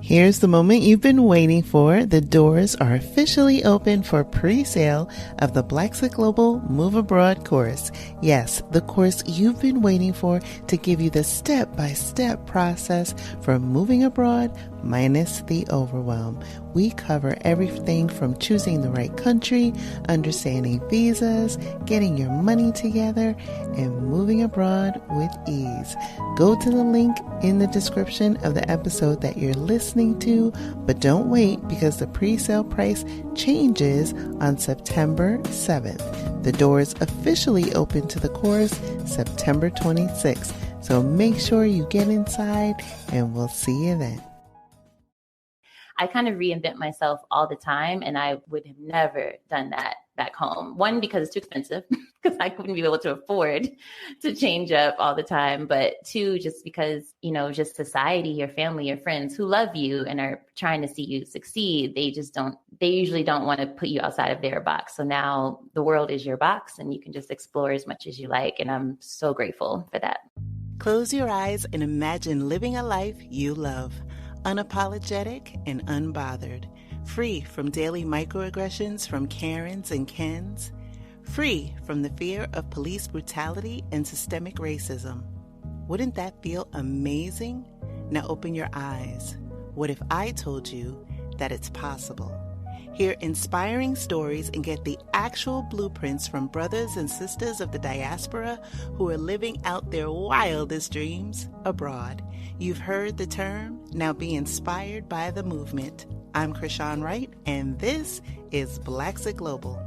Here's the moment you've been waiting for. The doors are officially open for pre-sale of the Blaxit Global Move Abroad course. Yes, the course you've been waiting for to give you the step-by-step process for moving abroad minus the overwhelm. We cover everything from choosing the right country, understanding visas, getting your money together, and moving abroad with ease. Go to the link in the description of the episode that you're listening to, but don't wait because the pre-sale price changes on September 7th. The doors officially open to the course September 26th, so make sure you get inside and we'll see you then. I kind of reinvent myself all the time, and I would have never done that back home. One, because it's too expensive, because I wouldn't be able to afford to change up all the time. But two, just because, just society, your family, your friends who love you and are trying to see you succeed, they usually don't want to put you outside of their box. So now the world is your box and you can just explore as much as you like. And I'm so grateful for that. Close your eyes and imagine living a life you love. Unapologetic and unbothered, free from daily microaggressions from Karens and Kens, free from the fear of police brutality and systemic racism. Wouldn't that feel amazing? Now open your eyes. What if I told you that it's possible? Hear inspiring stories and get the actual blueprints from brothers and sisters of the diaspora who are living out their wildest dreams abroad. You've heard the term, now be inspired by the movement. I'm Krishan Wright, and this is Blaxit Global.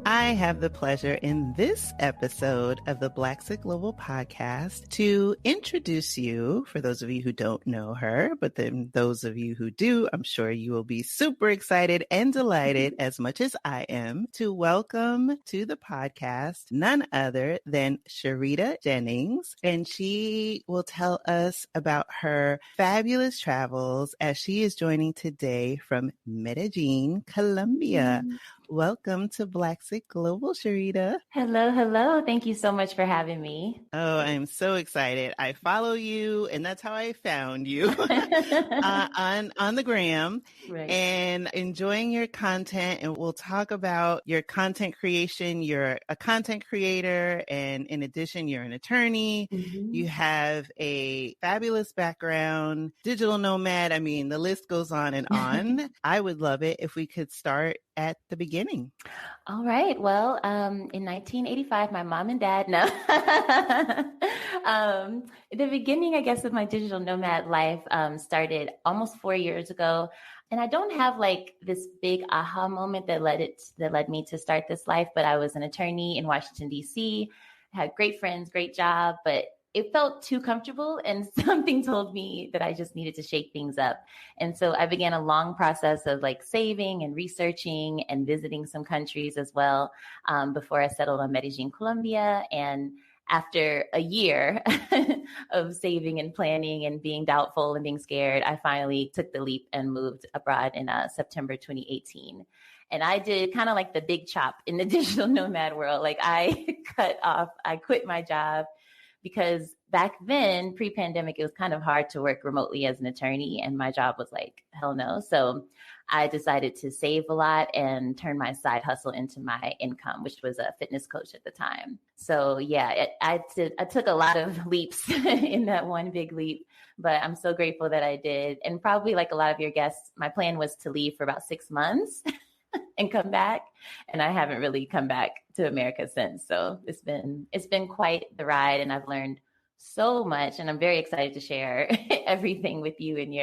I have the pleasure in this episode of the Blaxit Global podcast to introduce you, for those of you who don't know her, but then those of you who do, I'm sure you will be super excited and delighted as much as I am to welcome to the podcast none other than Sharita Jennings. And she will tell us about her fabulous travels as she is joining today from Medellin, Colombia. Welcome to Blaxit Global, Sharita. Hello. Thank you so much for having me. Oh, I'm so excited. I follow you, and that's how I found you on the gram, right. And enjoying your content. And we'll talk about your content creation. You're a content creator, and in addition, you're an attorney. Mm-hmm. You have a fabulous background, digital nomad. I mean, the list goes on and on. I would love it if we could start at the beginning. All right. Well, in 1985, my mom and dad, the beginning, I guess, of my digital nomad life started almost 4 years ago. And I don't have like this big aha moment that led me to start this life, but I was an attorney in Washington, D.C., had great friends, great job, but it felt too comfortable, and something told me that I just needed to shake things up. And so I began a long process of like saving and researching and visiting some countries as well before I settled on Medellin, Colombia. And after a year of saving and planning and being doubtful and being scared, I finally took the leap and moved abroad in September 2018. And I did kind of like the big chop in the digital nomad world. Like I quit my job, because back then, pre-pandemic, it was kind of hard to work remotely as an attorney, and my job was like, hell no. So I decided to save a lot and turn my side hustle into my income, which was a fitness coach at the time. So yeah, I took a lot of leaps in that one big leap, but I'm so grateful that I did. And probably like a lot of your guests, my plan was to leave for about 6 months and come back. And I haven't really come back to America since. So it's been quite the ride, and I've learned so much, and I'm very excited to share everything with you and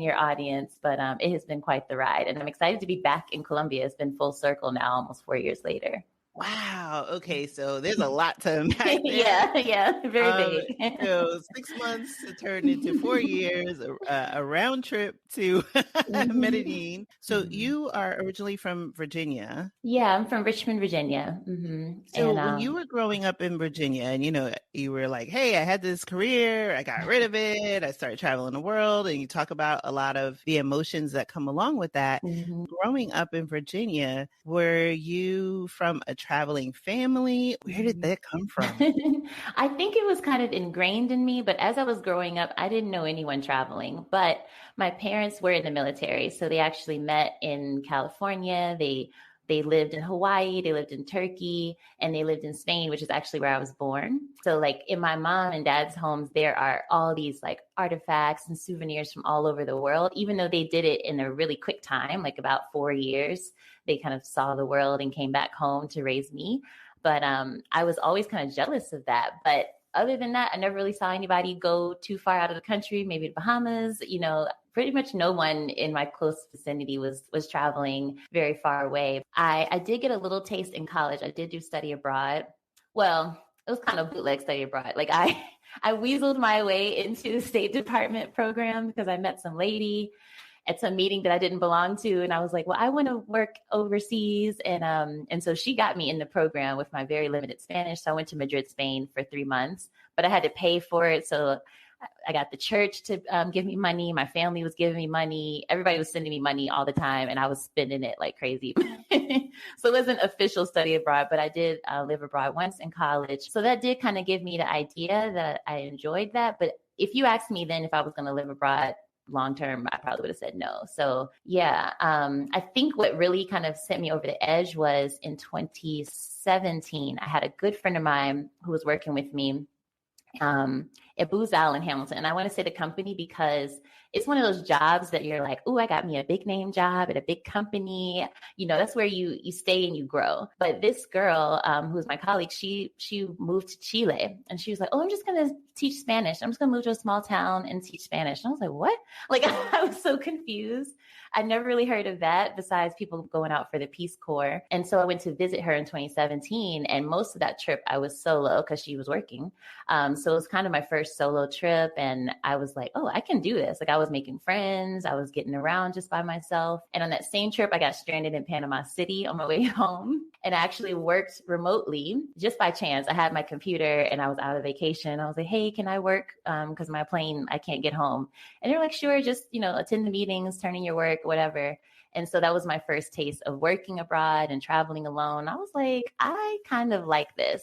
your audience. But it has been quite the ride, and I'm excited to be back in Colombia. It's been full circle now, almost 4 years later. Wow. Okay. So there's a lot to unpack there. Yeah. Very big. So 6 months turned into 4 years, a round trip to Medellin. So you are originally from Virginia. Yeah, I'm from Richmond, Virginia. Mm-hmm. So when you were growing up in Virginia and, you were like, hey, I had this career, I got rid of it, I started traveling the world, and you talk about a lot of the emotions that come along with that. Mm-hmm. Growing up in Virginia, were you from a traveling family? Where did that come from? I think it was kind of ingrained in me, but as I was growing up, I didn't know anyone traveling. But my parents were in the military, so they actually met in California. They lived in Hawaii, they lived in Turkey, and they lived in Spain, which is actually where I was born. So like in my mom and dad's homes, there are all these like artifacts and souvenirs from all over the world, even though they did it in a really quick time, like about 4 years. They kind of saw the world and came back home to raise me. But I was always kind of jealous of that. But other than that, I never really saw anybody go too far out of the country, maybe the Bahamas. Pretty much no one in my close vicinity was traveling very far away. I did get a little taste in college. I did do study abroad. Well, it was kind of bootleg study abroad. Like I weaseled my way into the State Department program because I met some lady at some meeting that I didn't belong to. And I was like, well, I want to work overseas. And so she got me in the program with my very limited Spanish. So I went to Madrid, Spain for 3 months, but I had to pay for it. So I got the church to give me money. My family was giving me money. Everybody was sending me money all the time. And I was spending it like crazy. So it wasn't official study abroad, but I did live abroad once in college. So that did kind of give me the idea that I enjoyed that. But if you asked me then if I was going to live abroad long term, I probably would have said no. So yeah, I think what really kind of sent me over the edge was in 2017. I had a good friend of mine who was working with me at Booz Allen Hamilton. And I want to say the company because it's one of those jobs that you're like, oh, I got me a big name job at a big company. That's where you stay and you grow. But this girl, who was my colleague, she moved to Chile and she was like, oh, I'm just going to teach Spanish. I'm just going to move to a small town and teach Spanish. And I was like, what? Like, I was so confused. I never really heard of that besides people going out for the Peace Corps. And so I went to visit her in 2017. And most of that trip I was solo because she was working. So it was kind of my first solo trip. And I was like, oh, I can do this. Like I was making friends. I was getting around just by myself. And on that same trip, I got stranded in Panama City on my way home. And I actually worked remotely just by chance. I had my computer and I was out of vacation. I was like, hey, can I work? Because my plane, I can't get home. And they're like, sure, just, attend the meetings, turn in your work, whatever. And so that was my first taste of working abroad and traveling alone. I was like, I kind of like this.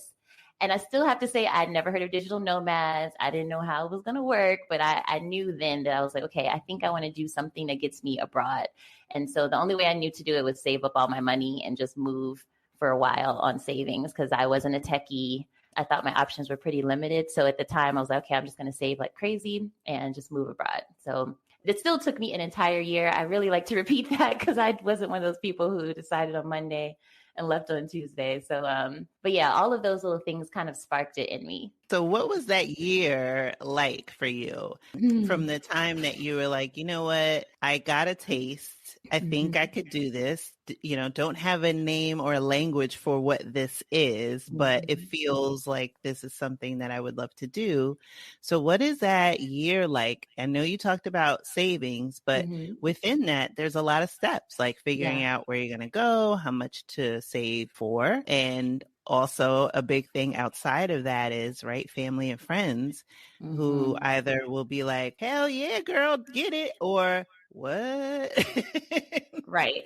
And I still have to say, I'd never heard of digital nomads. I didn't know how it was going to work, but I knew then that I was like, okay, I think I want to do something that gets me abroad. And so the only way I knew to do it was save up all my money and just move for a while on savings because I wasn't a techie. I thought my options were pretty limited. So at the time I was like, okay, I'm just going to save like crazy and just move abroad. So it still took me an entire year. I really like to repeat that because I wasn't one of those people who decided on Monday and left on Tuesday. So, but yeah, all of those little things kind of sparked it in me. So what was that year like for you from the time that you were like, you know what, I got a taste. I think I could do this, don't have a name or a language for what this is, but it feels like this is something that I would love to do. So what is that year like? I know you talked about savings, but within that, there's a lot of steps like figuring out where you're going to go, how much to save for. And also a big thing outside of that is, right, family and friends who either will be like, hell yeah, girl, get it, or what? Right.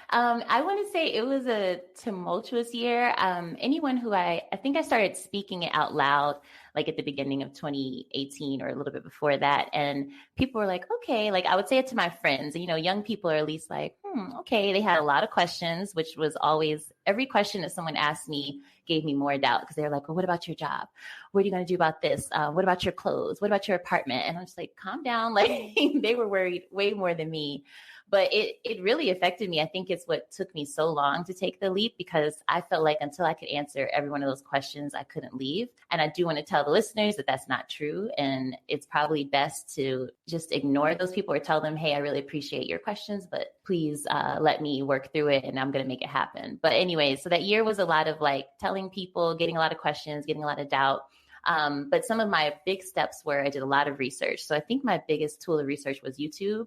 I want to say it was a tumultuous year. Anyone who I think I started speaking it out loud, like at the beginning of 2018 or a little bit before that. And people were like, okay, like I would say it to my friends, young people are at least like, okay. They had a lot of questions, which was always every question that someone asked me gave me more doubt because they're like, well, what about your job? What are you going to do about this? What about your clothes? What about your apartment? And I'm just like, calm down. Like they were worried way more than me. But it really affected me. I think it's what took me so long to take the leap because I felt like until I could answer every one of those questions, I couldn't leave. And I do want to tell the listeners that that's not true. And it's probably best to just ignore those people or tell them, hey, I really appreciate your questions, but please let me work through it and I'm going to make it happen. But anyway, so that year was a lot of like telling people, getting a lot of questions, getting a lot of doubt. But some of my big steps were I did a lot of research. So I think my biggest tool of research was YouTube.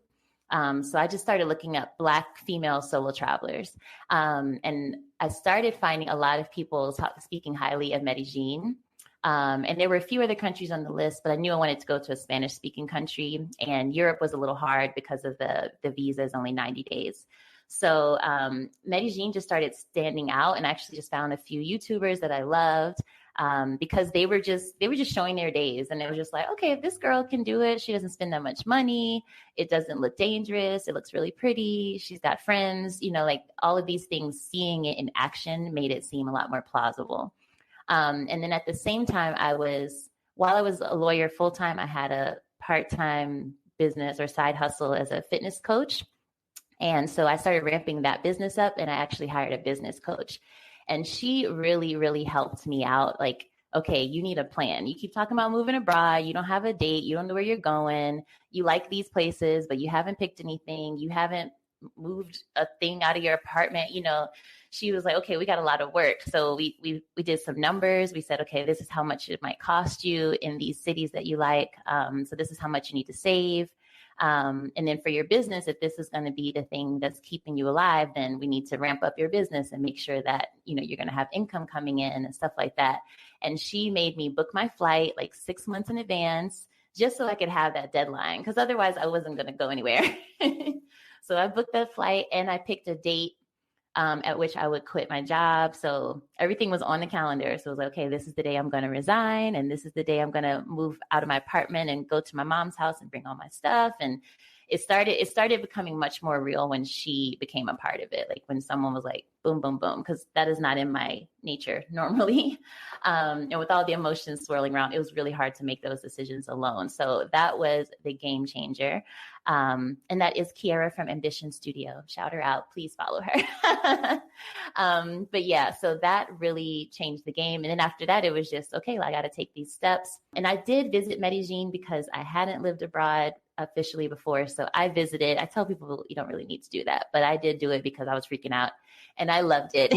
So I just started looking up Black female solo travelers. And I started finding a lot of people speaking highly of Medellin. And there were a few other countries on the list, but I knew I wanted to go to a Spanish speaking country. And Europe was a little hard because of the visa is only 90 days. So Medellin just started standing out, and I actually just found a few YouTubers that I loved because they were just showing their days, and it was just like, okay, if this girl can do it, she doesn't spend that much money. It doesn't look dangerous. It looks really pretty. She's got friends, like all of these things, seeing it in action made it seem a lot more plausible. And then at the same time, while I was a lawyer full-time, I had a part-time business or side hustle as a fitness coach. And so I started ramping that business up, and I actually hired a business coach. And she really, really helped me out. Like, okay, you need a plan. You keep talking about moving abroad. You don't have a date. You don't know where you're going. You like these places, but you haven't picked anything. You haven't moved a thing out of your apartment. She was like, okay, we got a lot of work. So we did some numbers. We said, okay, this is how much it might cost you in these cities that you like. So this is how much you need to save. And then for your business, if this is going to be the thing that's keeping you alive, then we need to ramp up your business and make sure that, you're going to have income coming in and stuff like that. And she made me book my flight like 6 months in advance, just so I could have that deadline, because otherwise I wasn't going to go anywhere. So I booked that flight, and I picked a date at which I would quit my job. So everything was on the calendar. So it was like, okay, this is the day I'm going to resign. And this is the day I'm going to move out of my apartment and go to my mom's house and bring all my stuff. And it started becoming much more real when she became a part of it. Like when someone was like, boom, boom, boom, because that is not in my nature normally. And with all the emotions swirling around, it was really hard to make those decisions alone. So that was the game changer. And that is Kiara from Ambition Studio. Shout her out. Please follow her. But yeah, so that really changed the game. And then after that, it was just, okay, I got to take these steps. And I did visit Medellin because I hadn't lived abroad officially before. So I visited. I tell people you don't really need to do that, but I did do it because I was freaking out. And I loved it.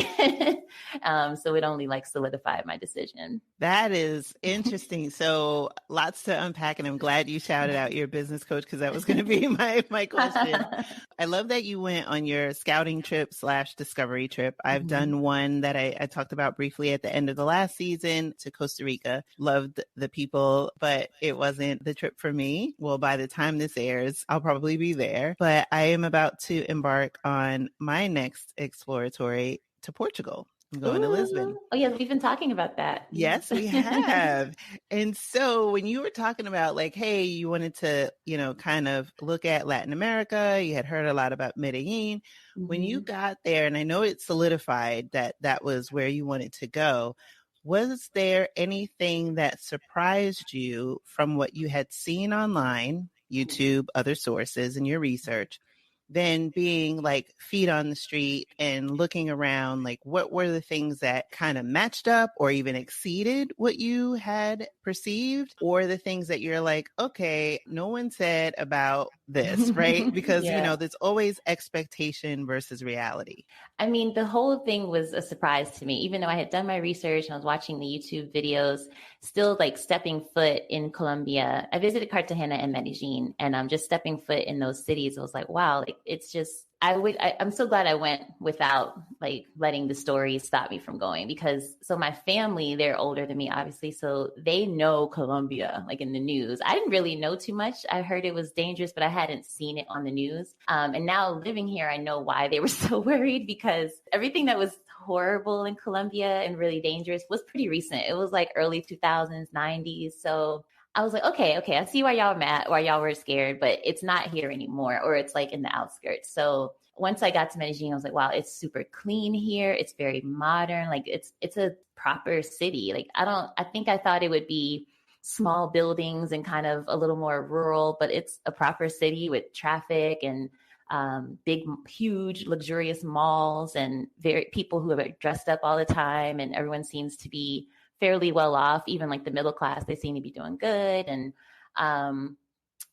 So it only solidified my decision. That is interesting. So lots to unpack. And I'm glad you shouted out your business coach, because that was going to be my question. I love that you went on your scouting trip / discovery trip. I've done one that I talked about briefly at the end of the last season to Costa Rica. Loved the people, but it wasn't the trip for me. Well, by the time this airs, I'll probably be there. But I am about to embark on my next exploratory to Portugal. I'm going to Lisbon. Oh, yeah. We've been talking about that. Yes, we have. And so when you were talking about hey, you wanted to, kind of look at Latin America, you had heard a lot about Medellin. When you got there, and I know it solidified that was where you wanted to go, was there anything that surprised you from what you had seen online, YouTube, other sources, and your research, then being feet on the street and looking around, what were the things that kind of matched up or even exceeded what you had perceived, or the things that you're like, okay, no one said about this, right? Because, there's always expectation versus reality. I mean, the whole thing was a surprise to me, even though I had done my research and I was watching the YouTube videos, still stepping foot in Colombia. I visited Cartagena and Medellin, and I'm just stepping foot in those cities. I was like, wow, it's just, I'm so glad I went without letting the story stop me from going, because so my family, they're older than me, obviously. So they know Colombia, in the news. I didn't really know too much. I heard it was dangerous, but I hadn't seen it on the news. And now living here, I know why they were so worried, because everything that was horrible in Colombia and really dangerous was pretty recent. It was early 2000s, 90s. So I was like, okay, I see why y'all mad, why y'all were scared, but it's not here anymore, or it's in the outskirts. So once I got to Medellin, I was like, wow, it's super clean here. It's very modern. It's a proper city. I think I thought it would be small buildings and kind of a little more rural, but it's a proper city with traffic and big, huge, luxurious malls, and people who are dressed up all the time, and everyone seems to be fairly well off. Even the middle class, they seem to be doing good. And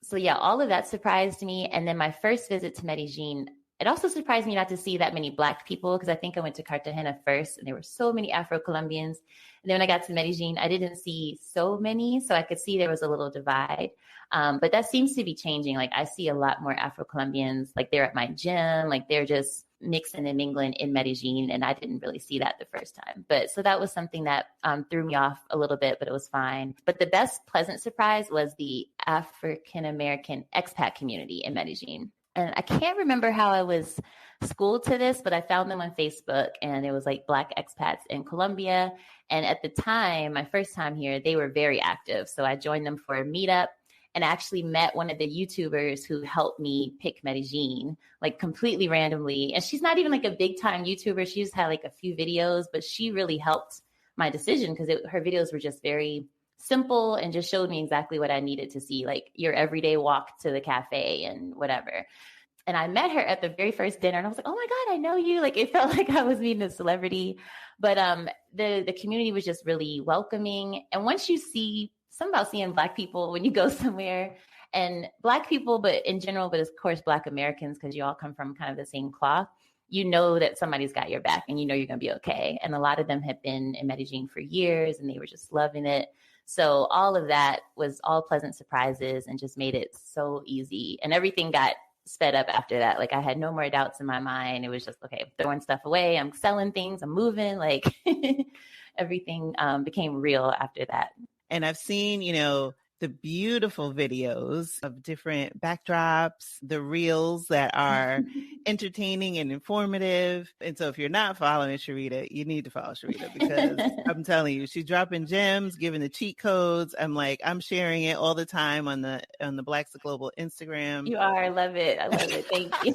so yeah, all of that surprised me. And then my first visit to Medellin, it also surprised me not to see that many Black people, because I think I went to Cartagena first and there were so many Afro-Colombians. And then when I got to Medellin, I didn't see so many. So I could see there was a little divide. But that seems to be changing. I see a lot more Afro-Colombians, they're at my gym, they're just mixing and mingling in Medellin. And I didn't really see that the first time. But so that was something that threw me off a little bit, but it was fine. But the best pleasant surprise was the African-American expat community in Medellin. And I can't remember how I was schooled to this, but I found them on Facebook, and it was like Black expats in Colombia. And at the time, my first time here, they were very active. So I joined them for a meetup and actually met one of the YouTubers who helped me pick Medellin, like completely randomly. And she's not even like a big time YouTuber. She just had like a few videos, but she really helped my decision because her videos were just very simple and just showed me exactly what I needed to see, like your everyday walk to the cafe and whatever. And I met her at the very first dinner, and I was like, "Oh my God, I know you!" Like it felt like I was meeting a celebrity. But the community was just really welcoming. And once you see something about seeing Black people when you go somewhere, and Black people, but in general, but of course Black Americans, because you all come from kind of the same cloth, you know that somebody's got your back, and you know you're going to be okay. And a lot of them have been in Medellin for years, and they were just loving it. So all of that was all pleasant surprises and just made it so easy. And everything got sped up after that. Like I had no more doubts in my mind. It was just, okay, throwing stuff away. I'm selling things. I'm moving. Like everything became real after that. And I've seen, the beautiful videos of different backdrops, the reels that are entertaining and informative. And so if you're not following Sharita, you need to follow Sharita because I'm telling you, she's dropping gems, giving the cheat codes. I'm sharing it all the time on the Blaxit Global Instagram. You are. I love it. I love it. Thank you.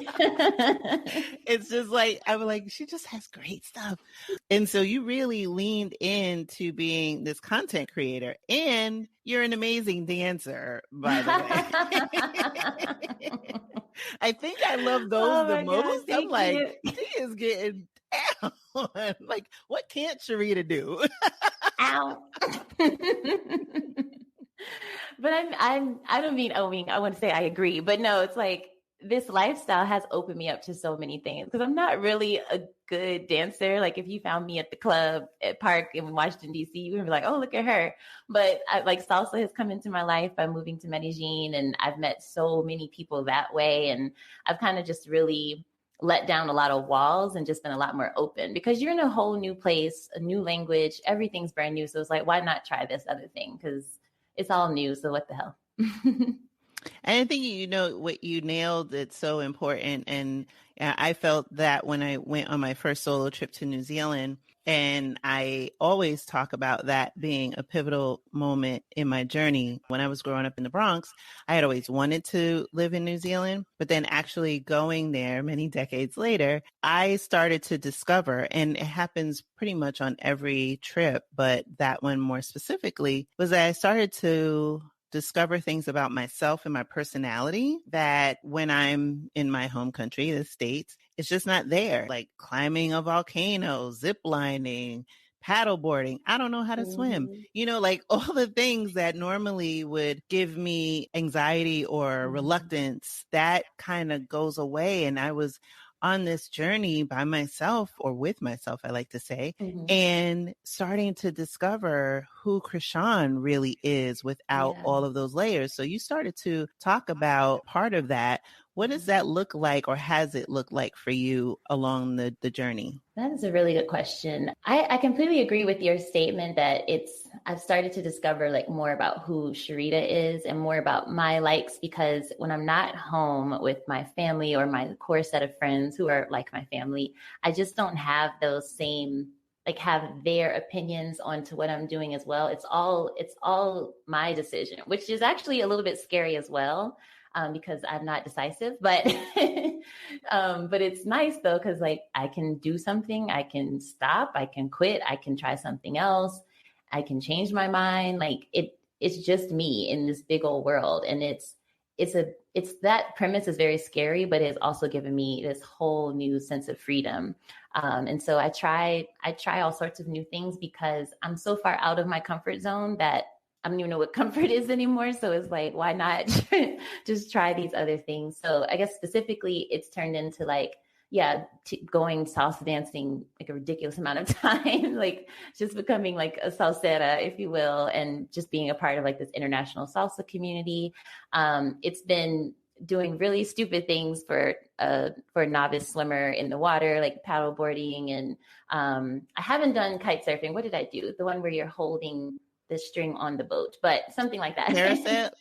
It's just like, I'm like, she just has great stuff. And so you really leaned into being this content creator, and you're an amazing dancer, by the way. I think I love those the most. God, I'm like, you. she is getting down. Like, what can't Sharita do? Ow. But I don't mean, I want to say I agree, but no, it's like this lifestyle has opened me up to so many things because I'm not really a good dancer. Like if you found me at the club at Park in Washington, D.C., you would be like, oh, look at her. But like salsa has come into my life by moving to Medellin, and I've met so many people that way. And I've kind of just really let down a lot of walls and just been a lot more open because you're in a whole new place, a new language, everything's brand new. So it's like, why not try this other thing? Because it's all new. So what the hell? And I think, what you nailed, it's so important. And I felt that when I went on my first solo trip to New Zealand, and I always talk about that being a pivotal moment in my journey. When I was growing up in the Bronx, I had always wanted to live in New Zealand, but then actually going there many decades later, I started to discover, and it happens pretty much on every trip, but that one more specifically, was that I started to discover things about myself and my personality that when I'm in my home country, the States, it's just not there. Like climbing a volcano, zip lining, paddleboarding. I don't know how to swim. Like all the things that normally would give me anxiety or reluctance, that kind of goes away. And I was on this journey by myself, or with myself, I like to say, and starting to discover who Krishan really is without all of those layers. So you started to talk about part of that. What does that look like, or has it looked like for you along the journey? That is a really good question. I completely agree with your statement that I've started to discover like more about who Sharita is and more about my likes, because when I'm not home with my family or my core set of friends who are like my family, I just don't have those same, like have their opinions onto what I'm doing as well. It's all my decision, which is actually a little bit scary as well. Because I'm not decisive, but it's nice though, because like I can do something, I can stop, I can quit, I can try something else, I can change my mind. Like it's just me in this big old world, and it's that premise is very scary, but it's also given me this whole new sense of freedom. And so I try all sorts of new things because I'm so far out of my comfort zone that I don't even know what comfort is anymore. So it's like, why not just try these other things? So I guess specifically it's turned into like, going salsa dancing like a ridiculous amount of time, like just becoming like a salsera, if you will, and just being a part of like this international salsa community. It's been doing really stupid things for a novice swimmer in the water, like paddle boarding. And I haven't done kite surfing. What did I do? The one where you're holding the string on the boat, but something like that.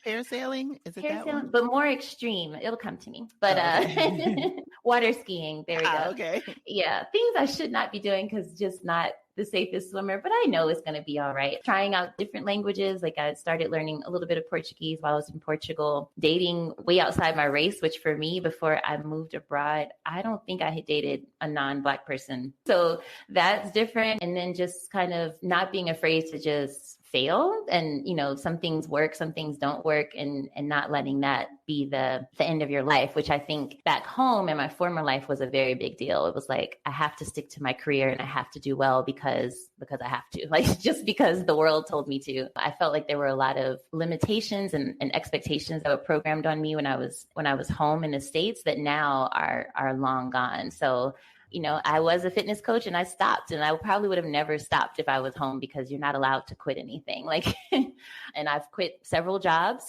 Parasailing? Is it that one? But more extreme. It'll come to me. But okay. water skiing. There we go. Okay. Yeah. Things I should not be doing because just not the safest swimmer, but I know it's going to be all right. Trying out different languages. Like I started learning a little bit of Portuguese while I was in Portugal, dating way outside my race, which for me, before I moved abroad, I don't think I had dated a non-Black person. So that's different. And then just kind of not being afraid to just fail. And, you know, some things work, some things don't work, and not letting that be the end of your life, which I think back home in my former life was a very big deal. It was like, I have to stick to my career and I have to do well because I have to, like, just because the world told me to. I felt like there were a lot of limitations and expectations that were programmed on me when I was home in the States that now are long gone. So, you know, I was a fitness coach and I stopped, and I probably would have never stopped if I was home, because you're not allowed to quit anything. Like, and I've quit several jobs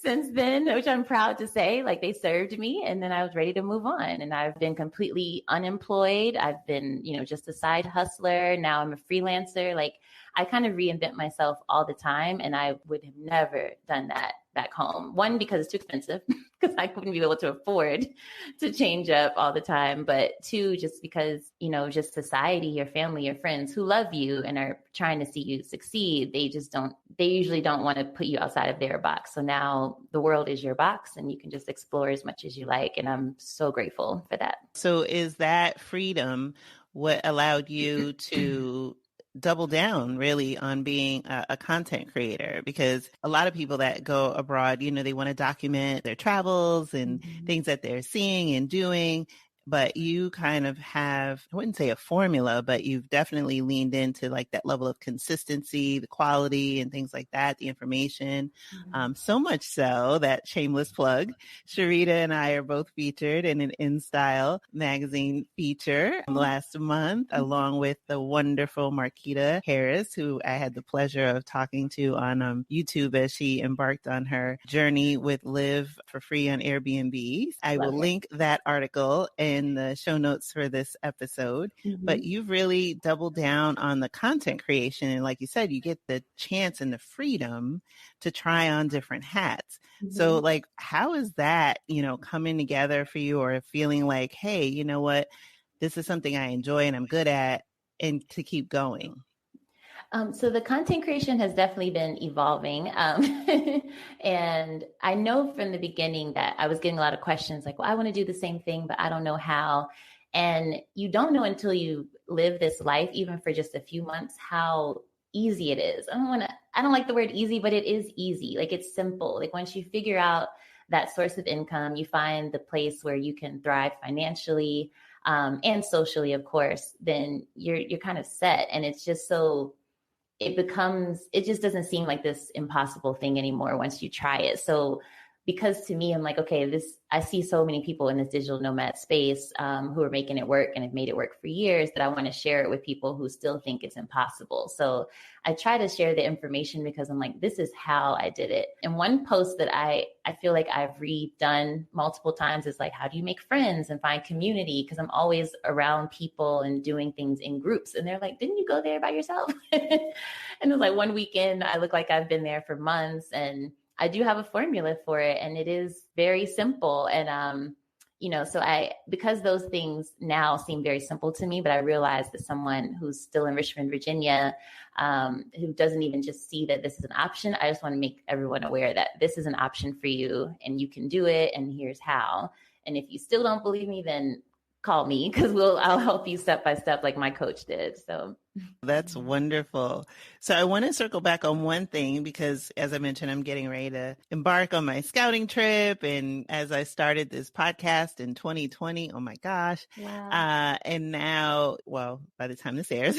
since then, which I'm proud to say, like, they served me, and then I was ready to move on. And I've been completely unemployed. I've been, you know, just a side hustler. Now I'm a freelancer. Like, I kind of reinvent myself all the time. And I would have never done that back home. One, because it's too expensive, because I wouldn't be able to afford to change up all the time. But two, just because, you know, just society, your family, your friends who love you and are trying to see you succeed, they usually don't want to put you outside of their box. So now the world is your box and you can just explore as much as you like. And I'm so grateful for that. So is that freedom what allowed you to double down really on being a content creator? Because a lot of people that go abroad, you know, they want to document their travels and things that they're seeing and doing. But you kind of have, I wouldn't say a formula, but you've definitely leaned into like that level of consistency, the quality and things like that, the information. So much so that, shameless plug, Sharita and I are both featured in an InStyle magazine feature last month, along with the wonderful Marquita Harris, who I had the pleasure of talking to on YouTube as she embarked on her journey with Live for Free on Airbnb. I will link that article in the show notes for this episode, but you've really doubled down on the content creation. And like you said, you get the chance and the freedom to try on different hats. So like, how is that, you know, coming together for you, or feeling like, hey, you know what, this is something I enjoy and I'm good at, and to keep going? So the content creation has definitely been evolving. And I know from the beginning that I was getting a lot of questions like, well, I want to do the same thing, but I don't know how. And you don't know until you live this life, even for just a few months, how easy it is. I don't like the word easy, but it is easy. Like, it's simple. Like, once you figure out that source of income, you find the place where you can thrive financially, and socially, of course, then you're kind of set. And it's just it just doesn't seem like this impossible thing anymore once you try it. So, because to me, I'm like, okay, I see so many people in this digital nomad space who are making it work and have made it work for years, that I want to share it with people who still think it's impossible. So I try to share the information because I'm like, this is how I did it. And one post that I feel like I've redone multiple times is like, how do you make friends and find community? Because I'm always around people and doing things in groups. And they're like, didn't you go there by yourself? And it was like one weekend, I look like I've been there for months, and I do have a formula for it, and it is very simple. And, you know, so because those things now seem very simple to me, but I realize that someone who's still in Richmond, Virginia, who doesn't even just see that this is an option, I just want to make everyone aware that this is an option for you and you can do it. And here's how. And if you still don't believe me, then call me, because I'll help you step by step like my coach did. So that's wonderful. So I want to circle back on one thing, because as I mentioned, I'm getting ready to embark on my scouting trip. And as I started this podcast in 2020, oh my gosh. wow. And now, well, by the time this airs,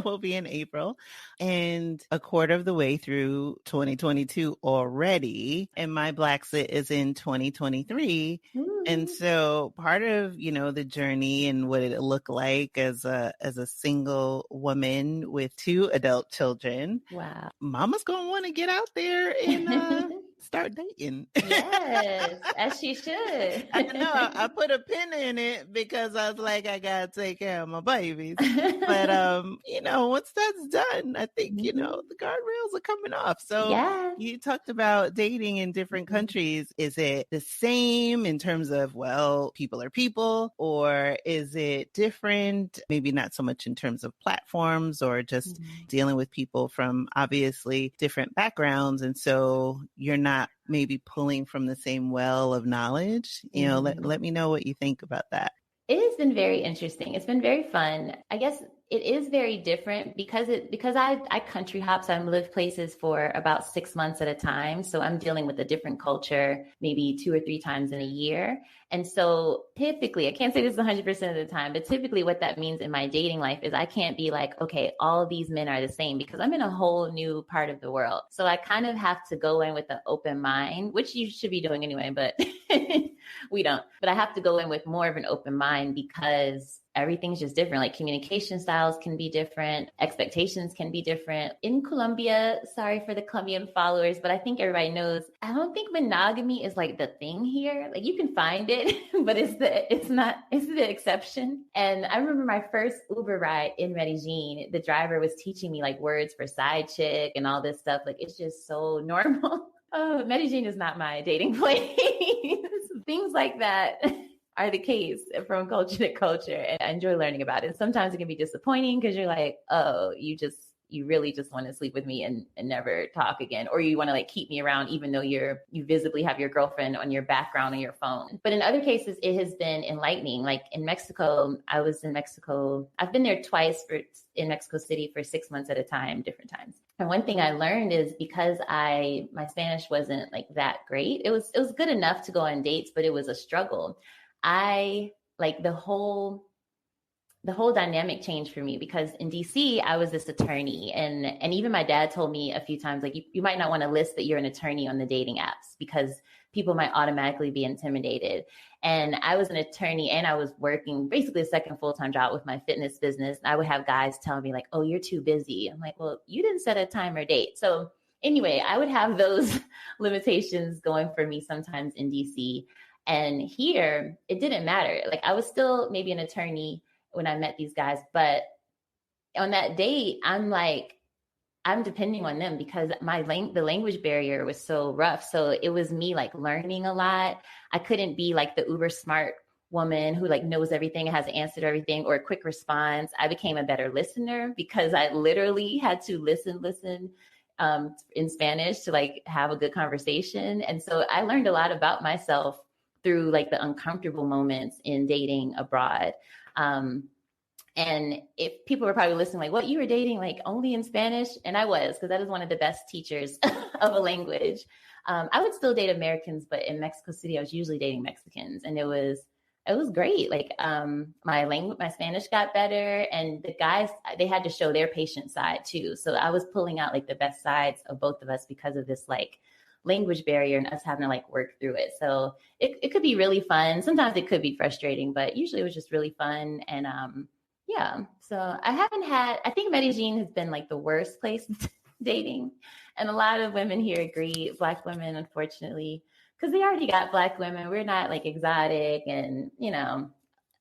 we'll be in April, and a quarter of the way through 2022 already. And my Blaxit is in 2023. And so part of, you know, the journey and what it looked like as a single woman with 2 adult children. Wow. Mama's going to want to get out there and start dating. Yes, as she should. I know I put a pin in it because I was like, I gotta take care of my babies. But once that's done, I think, the guardrails are coming off. So Yes. you talked about dating in different countries. Is it the same in terms of, well, people are people, or is it different? Maybe not so much in terms of platforms or just dealing with people from obviously different backgrounds. And so you're not maybe pulling from the same well of knowledge. Let me know what you think about that. It has been very interesting. It's been very fun. I guess it is very different because I country hop, so I live places for about 6 months at a time. So I'm dealing with a different culture, maybe 2 or 3 times in a year. And so typically, I can't say this 100% of the time, but typically what that means in my dating life is I can't be like, okay, all these men are the same, because I'm in a whole new part of the world. So I kind of have to go in with an open mind, which you should be doing anyway, but we don't. But I have to go in with more of an open mind because everything's just different. Like communication styles can be different. Expectations can be different. In Colombia, sorry for the Colombian followers, but I think everybody knows, I don't think monogamy is like the thing here. Like you can find it, but it's the exception. And I remember my first Uber ride in Medellin, the driver was teaching me like words for side chick and all this stuff. Like it's just so normal. Oh, Medellin is not my dating place. Things like that are the case from culture to culture. And I enjoy learning about it. Sometimes it can be disappointing because you're like, oh, you really just want to sleep with me and never talk again. Or you want to like keep me around, even though you visibly have your girlfriend on your background on your phone. But in other cases, it has been enlightening. Like in Mexico, I was in Mexico. I've been there twice in Mexico City for 6 months at a time, different times. And one thing I learned is because my Spanish wasn't like that great. It was good enough to go on dates, but it was a struggle. I like the whole dynamic changed for me because in DC, I was this attorney. And even my dad told me a few times, like, you might not want to list that you're an attorney on the dating apps because people might automatically be intimidated. And I was an attorney and I was working basically a second full-time job with my fitness business. And I would have guys tell me like, oh, you're too busy. I'm like, well, you didn't set a time or date. So anyway, I would have those limitations going for me sometimes in DC. And here, it didn't matter. Like I was still maybe an attorney when I met these guys, but on that date, I'm depending on them because the language barrier was so rough. So it was me like learning a lot. I couldn't be like the uber smart woman who like knows everything and has an answer to everything or a quick response. I became a better listener because I literally had to listen in Spanish to like have a good conversation. And so I learned a lot about myself through like the uncomfortable moments in dating abroad. And if people were probably listening, like, what, you were dating like only in Spanish? And I was, because that is one of the best teachers of a language. I would still date Americans, but in Mexico City, I was usually dating Mexicans. And it was great. Like my Spanish got better and the guys, they had to show their patient side too. So I was pulling out like the best sides of both of us because of this like language barrier and us having to like work through it. So it could be really fun. Sometimes it could be frustrating, but usually it was just really fun. And yeah, so I think Medellin has been like the worst place dating. And a lot of women here agree, Black women, unfortunately, because they already got Black women. We're not like exotic and,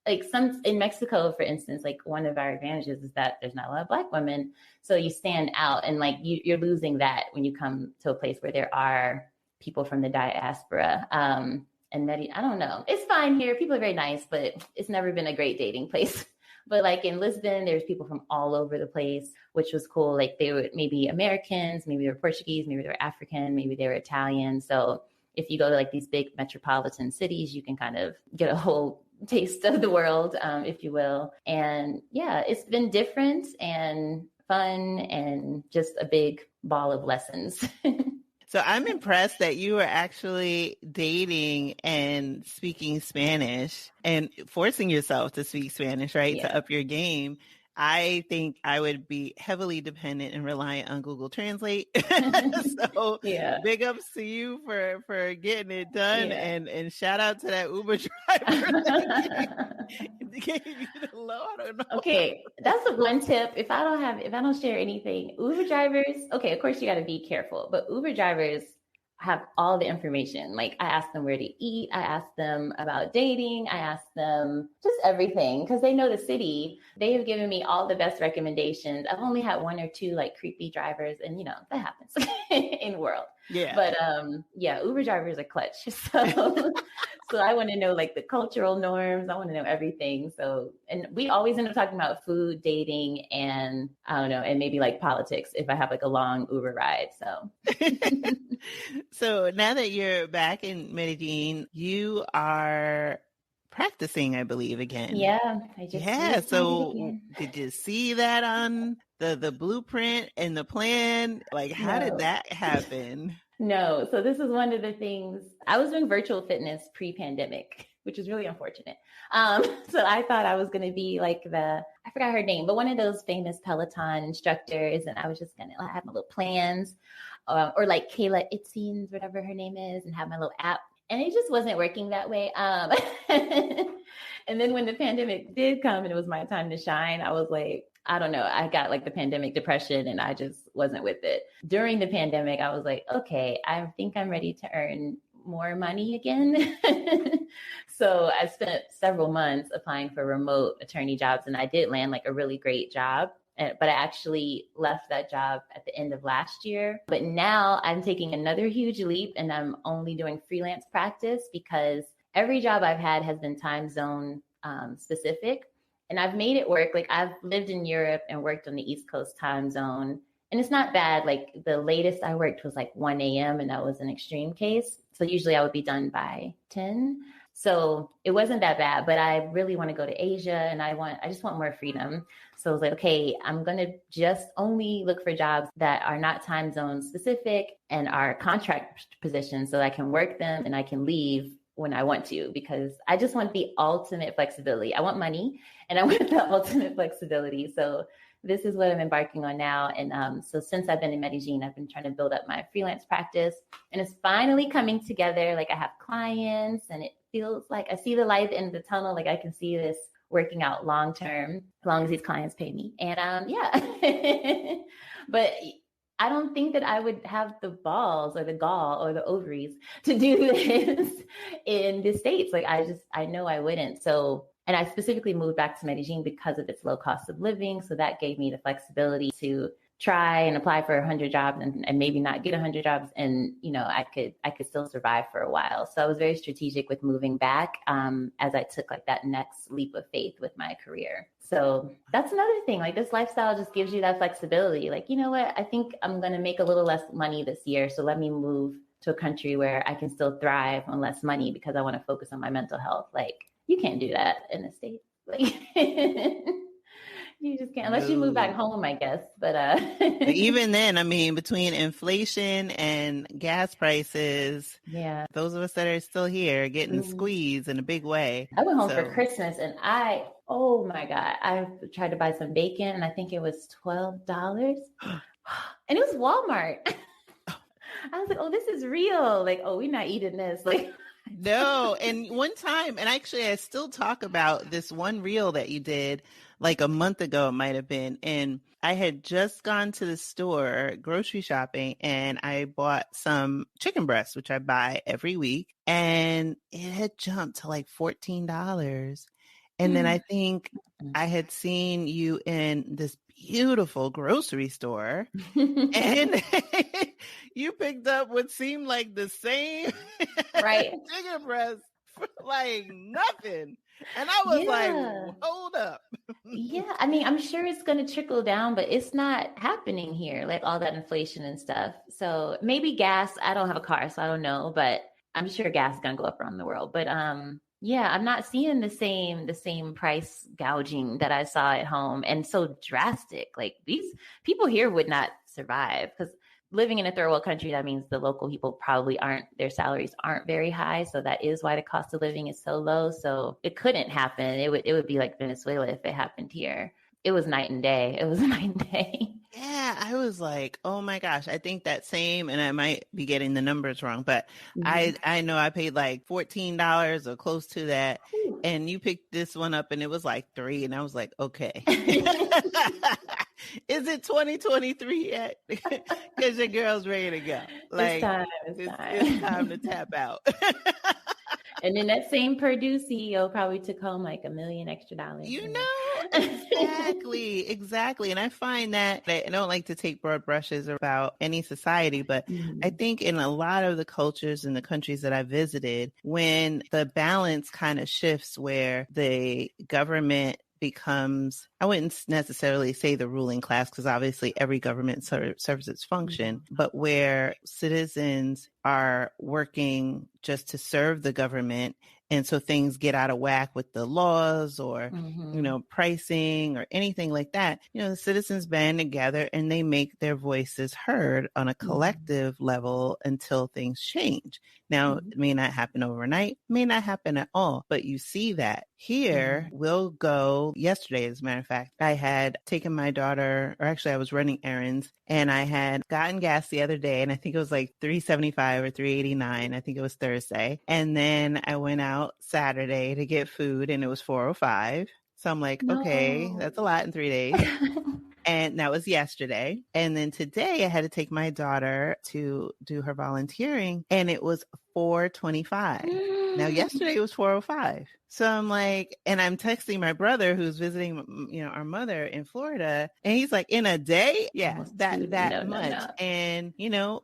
like some in Mexico, for instance, like one of our advantages is that there's not a lot of Black women. So you stand out and like you're losing that when you come to a place where there are people from the diaspora. And I don't know. It's fine here. People are very nice, but it's never been a great dating place. But like in Lisbon, there's people from all over the place, which was cool. Like they were maybe Americans, maybe they were Portuguese, maybe they were African, maybe they were Italian. So if you go to like these big metropolitan cities, you can kind of get a whole taste of the world, if you will. And yeah, it's been different and fun and just a big ball of lessons. So I'm impressed that you were actually dating and speaking Spanish and forcing yourself to speak Spanish, right? Yeah. To up your game. I think I would be heavily dependent and reliant on Google Translate. So yeah. Big ups to you for getting it done. Yeah. And shout out to that Uber driver that gave you the low. I don't know. Okay. That's the one tip. If I don't share anything, Uber drivers, okay, of course you got to be careful, but Uber drivers have all the information. Like I asked them where to eat. I asked them about dating. I asked them just everything because they know the city. They have given me all the best recommendations. I've only had one or two like creepy drivers, and that happens in the world. Yeah. But yeah, Uber drivers are clutch. So so I want to know like the cultural norms. I want to know everything. So, and we always end up talking about food, dating, and I don't know, and maybe like politics if I have like a long Uber ride. So So now that you're back in Medellin, you are practicing, I believe, again. Yeah, I just So did you see that on the blueprint and the plan? Like, how did that happen? No. So this is one of the things. I was doing virtual fitness pre-pandemic, which is really unfortunate. So I thought I was going to be like I forgot her name, but one of those famous Peloton instructors. And I was just going to have my little plans or like Kayla Itzines, whatever her name is, and have my little app. And it just wasn't working that way. And then when the pandemic did come and it was my time to shine, I was like, I don't know. I got like the pandemic depression and I just wasn't with it. During the pandemic, I was like, okay, I think I'm ready to earn more money again. So I spent several months applying for remote attorney jobs and I did land like a really great job. But I actually left that job at the end of last year. But now I'm taking another huge leap and I'm only doing freelance practice because every job I've had has been time zone specific. And I've made it work. Like I've lived in Europe and worked on the East Coast time zone. And it's not bad. Like the latest I worked was like 1 a.m. and that was an extreme case. So usually I would be done by 10. So it wasn't that bad, but I really want to go to Asia and I just want more freedom. So I was like, okay, I'm going to just only look for jobs that are not time zone specific and are contract positions so that I can work them and I can leave when I want to, because I just want the ultimate flexibility. I want money and I want the ultimate flexibility. So this is what I'm embarking on now. And so since I've been in Medellin, I've been trying to build up my freelance practice and it's finally coming together. Like I have clients and it feels like I see the light in the tunnel. Like I can see this working out long term, as long as these clients pay me. And yeah, but I don't think that I would have the balls or the gall or the ovaries to do this in the States. Like I know I wouldn't. So, and I specifically moved back to Medellin because of its low cost of living. So that gave me the flexibility to try and apply for 100 jobs and maybe not get 100 jobs. And, I could still survive for a while. So I was very strategic with moving back as I took like that next leap of faith with my career. So that's another thing. Like this lifestyle just gives you that flexibility. Like, you know what? I think I'm going to make a little less money this year. So let me move to a country where I can still thrive on less money because I want to focus on my mental health. Like you can't do that in the States. Like you just can't, unless you move back home, I guess. But even then, I mean, between inflation and gas prices, yeah, those of us that are still here getting squeezed in a big way. I went home for Christmas and oh my God, I tried to buy some bacon and I think it was $12 and it was Walmart. I was like, oh, this is real. Like, oh, we're not eating this. Like, no. And one time, and actually I still talk about this one reel that you did like a month ago, it might have been. And I had just gone to the store grocery shopping and I bought some chicken breasts, which I buy every week. And it had jumped to like $14. And then I think I had seen you in this beautiful grocery store and you picked up what seemed like the same chicken breast for like nothing. And I was like, hold up. Yeah. I mean, I'm sure it's going to trickle down, but it's not happening here, like all that inflation and stuff. So maybe gas, I don't have a car, so I don't know, but I'm sure gas is going to go up around the world. But yeah, I'm not seeing the same price gouging that I saw at home and so drastic. Like these people here would not survive because living in a third world country, that means the local people probably their salaries aren't very high. So that is why the cost of living is so low. So it couldn't happen. It would be like Venezuela if it happened here. It was night and day. It was night and day. Yeah, I was like, oh my gosh, I think that same, and I might be getting the numbers wrong, but I know I paid like $14 or close to that. And you picked this one up and it was like $3. And I was like, okay. Is it 2023 yet? Because your girl's ready to go. It's Like, time. it's time to tap out. And then that same Purdue CEO probably took home like $1 million extra. Exactly. And I find that I don't like to take broad brushes about any society, but I think in a lot of the cultures in the countries that I visited, when the balance kind of shifts where the government becomes, I wouldn't necessarily say the ruling class, because obviously every government serves its function, but where citizens are working just to serve the government. And so things get out of whack with the laws or, pricing or anything like that. The citizens band together and they make their voices heard on a collective level until things change. Now, it may not happen overnight, may not happen at all, but you see that. Here, we'll go yesterday, as a matter of fact, I had taken my daughter, or actually I was running errands, and I had gotten gas the other day, and I think it was like $3.75 or $3.89. I think it was Thursday. And then I went out Saturday to get food, and it was $4.05. So I'm like, okay, that's a lot in 3 days. And that was yesterday. And then today I had to take my daughter to do her volunteering, and it was $4.25. Now, yesterday it was $4.05. So I'm like, and I'm texting my brother who's visiting, our mother in Florida, and he's like, in a day? Yeah, that much. No. And,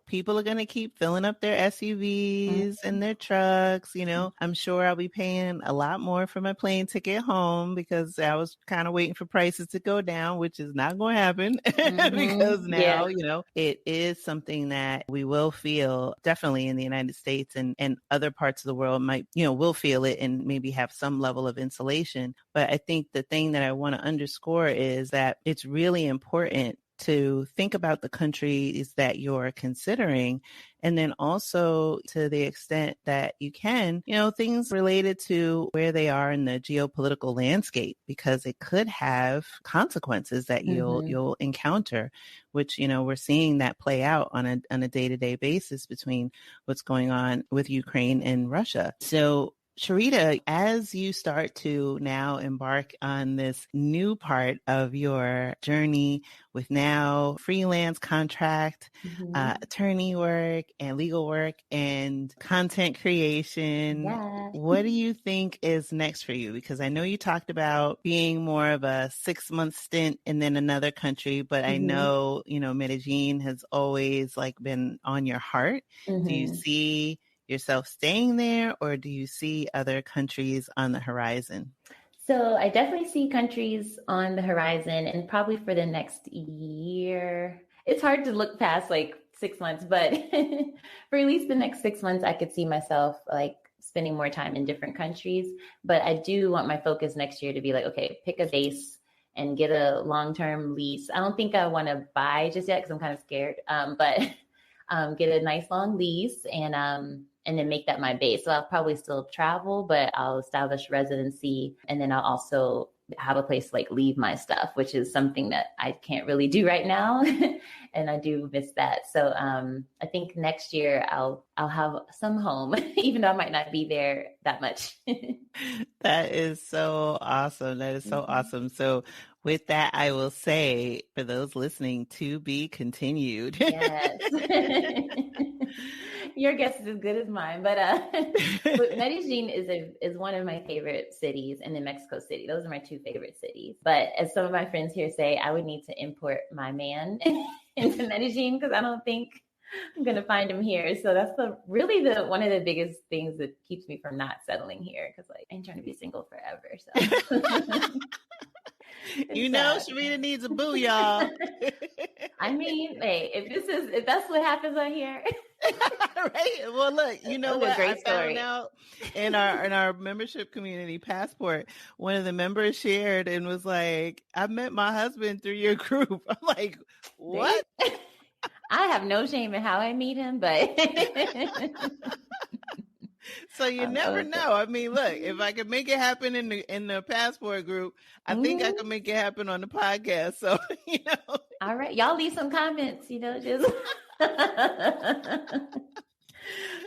people are going to keep filling up their SUVs and their trucks. I'm sure I'll be paying a lot more for my plane ticket home, because I was kind of waiting for prices to go down, which is not going to happen because now, it is something that we will feel definitely in the United States, and other parts of the world might, will feel it and maybe have some level of insulation. But I think the thing that I want to underscore is that it's really important to think about the countries that you're considering. And then also, to the extent that you can, things related to where they are in the geopolitical landscape, because it could have consequences that you'll encounter, which, we're seeing that play out on a day-to-day basis between what's going on with Ukraine and Russia. So Sharita, as you start to now embark on this new part of your journey with now freelance contract, attorney work and legal work and content creation, what do you think is next for you? Because I know you talked about being more of a 6-month stint and then another country, but I know, Medellin has always been on your heart. Do you see yourself staying there, or do you see other countries on the horizon? So I definitely see countries on the horizon, and probably for the next year. It's hard to look past 6 months, but for at least the next 6 months, I could see myself spending more time in different countries. But I do want my focus next year to be okay, pick a base and get a long-term lease. I don't think I want to buy just yet because I'm kind of scared, but get a nice long lease and then make that my base. So I'll probably still travel, but I'll establish residency, and then I'll also have a place to leave my stuff, which is something that I can't really do right now. And I do miss that. So I think next year I'll have some home, even though I might not be there that much. That is so awesome. That is so awesome. So with that, I will say, for those listening, to be continued. Yes. Your guess is as good as mine, but Medellin is one of my favorite cities, and then Mexico City. Those are my two favorite cities. But as some of my friends here say, I would need to import my man into Medellin, because I don't think I'm going to find him here. So that's really one of the biggest things that keeps me from not settling here, because I ain't trying to be single forever. So. Sharita needs a boo, y'all. I mean, hey, if that's what happens on here. Right. Well, look, what great I found out in our membership community, Passport, one of the members shared and was like, I met my husband through your group. I'm like, what? I have no shame in how I meet him, but so you never know. I mean, look, if I could make it happen in the Passport group, I think I could make it happen on the podcast. So, All right. Y'all leave some comments, just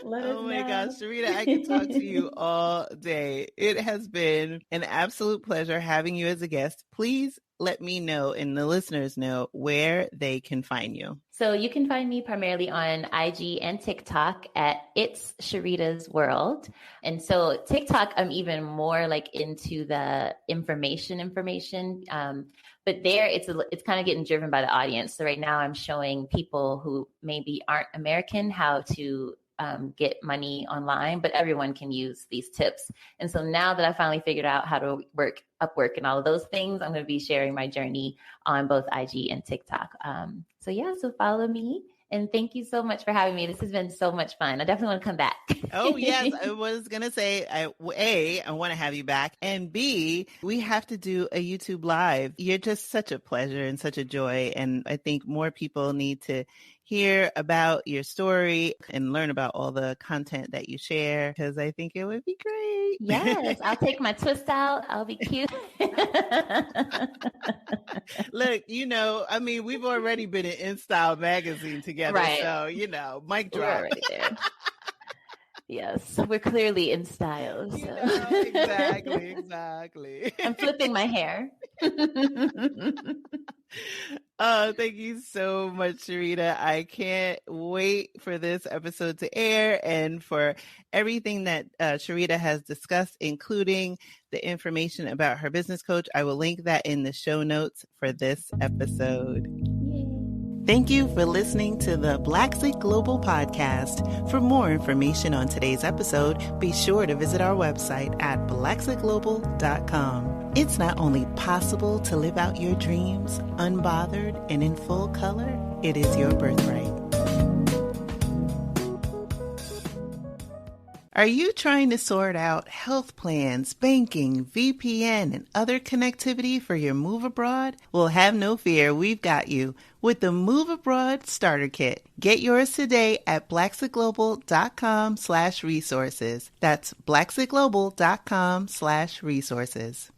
oh my gosh, Sharita, I can talk to you all day. It has been an absolute pleasure having you as a guest. Please let me know and the listeners know where they can find you. So you can find me primarily on IG and TikTok at It's Sharita's World. And so TikTok, I'm even more like into the information. But there it's kind of getting driven by the audience. So right now I'm showing people who maybe aren't American how to get money online, but everyone can use these tips. And so now that I finally figured out how to work Upwork and all of those things, I'm going to be sharing my journey on both IG and TikTok. So follow me. And thank you so much for having me. This has been so much fun. I definitely want to come back. Oh, yes. I was going to say, I want to have you back. And B, we have to do a YouTube live. You're just such a pleasure and such a joy. And I think more people need to hear about your story and learn about all the content that you share, because I think it would be great. Yes, I'll take my twist out. I'll be cute. Look, we've already been in InStyle magazine together. Right. So, mic drop. We're already there. Yes, we're clearly in style. So. Exactly. I'm flipping my hair. Oh, thank you so much, Sharita. I can't wait for this episode to air and for everything that Sharita has discussed, including the information about her business coach. I will link that in the show notes for this episode. Thank you for listening to the Blaxit Global Podcast. For more information on today's episode, be sure to visit our website at blaxitglobal.com. It's not only possible to live out your dreams unbothered and in full color, it is your birthright. Are you trying to sort out health plans, banking, VPN, and other connectivity for your move abroad? Well, have no fear. We've got you with the Move Abroad Starter Kit. Get yours today at blaxitglobal.com/resources. That's blaxitglobal.com/resources.